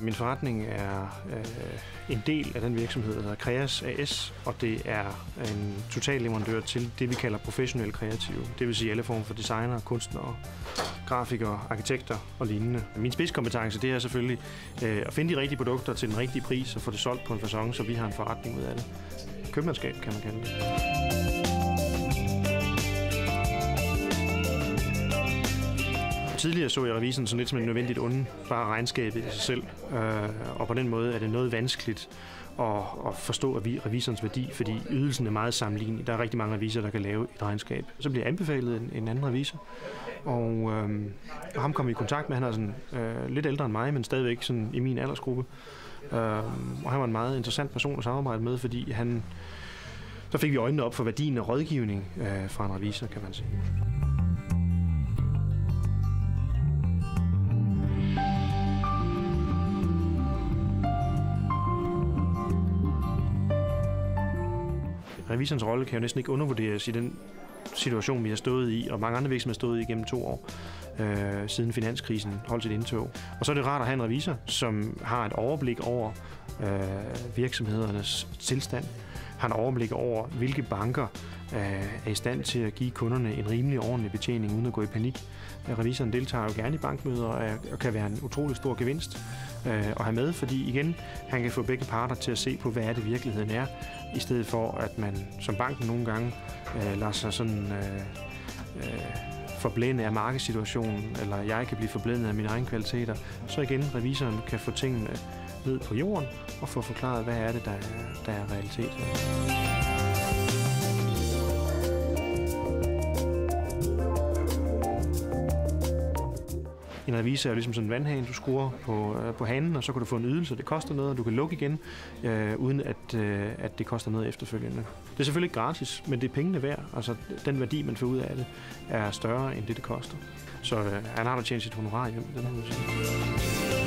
Min forretning er en del af den virksomhed, der hedder Kreas AS, og det er en total leverandør til det, vi kalder professionelle kreative. Det vil sige alle former for designere, kunstnere, grafikere, arkitekter og lignende. Min spidskompetence, det er selvfølgelig at finde de rigtige produkter til den rigtige pris og få det solgt på en facon, så vi har en forretning ud af det. Købmandskab kan man kalde det. Tidligere så jeg revisoren sådan lidt som et nødvendigt onde, bare regnskabet i sig selv, og på den måde er det noget vanskeligt at forstå revisorens værdi, fordi ydelsen er meget sammenlignelig. Der er rigtig mange revisorer, der kan lave et regnskab. Så bliver anbefalet en anden revisor, og ham kom vi i kontakt med. Han er sådan, lidt ældre end mig, men stadigvæk sådan i min aldersgruppe. Og han var en meget interessant person at samarbejde med, fordi så fik vi øjnene op for værdien af rådgivning fra en revisor, kan man sige. Revisorens rolle kan jo næsten ikke undervurderes i den situation, vi har stået i, og mange andre virksomheder har stået i gennem 2 år, siden finanskrisen holdt sit indtog. Og så er det rart at have en revisor, som har et overblik over virksomhedernes tilstand, har et overblik over, hvilke banker er i stand til at give kunderne en rimelig og ordentlig betjening, uden at gå i panik. Revisoren deltager jo gerne i bankmøder og kan være en utrolig stor gevinst at have med, fordi igen, han kan få begge parter til at se på, hvad er det virkeligheden er, i stedet for at man som banken nogle gange lader sig sådan forblænde af markedssituationen, eller jeg kan blive forblændet af mine egne kvaliteter. Så igen, revisoren kan få tingene ned på jorden og få forklaret, hvad er det, der er realitet. En revisor er jo ligesom sådan en vandhane, du skruer på hanen, og så kan du få en ydelse, det koster noget, og du kan lukke igen, uden at det koster noget efterfølgende. Det er selvfølgelig ikke gratis, men det er pengene værd. Altså den værdi, man får ud af det, er større end det koster. Så han har da tjent sit honorar hjem, det må man sige.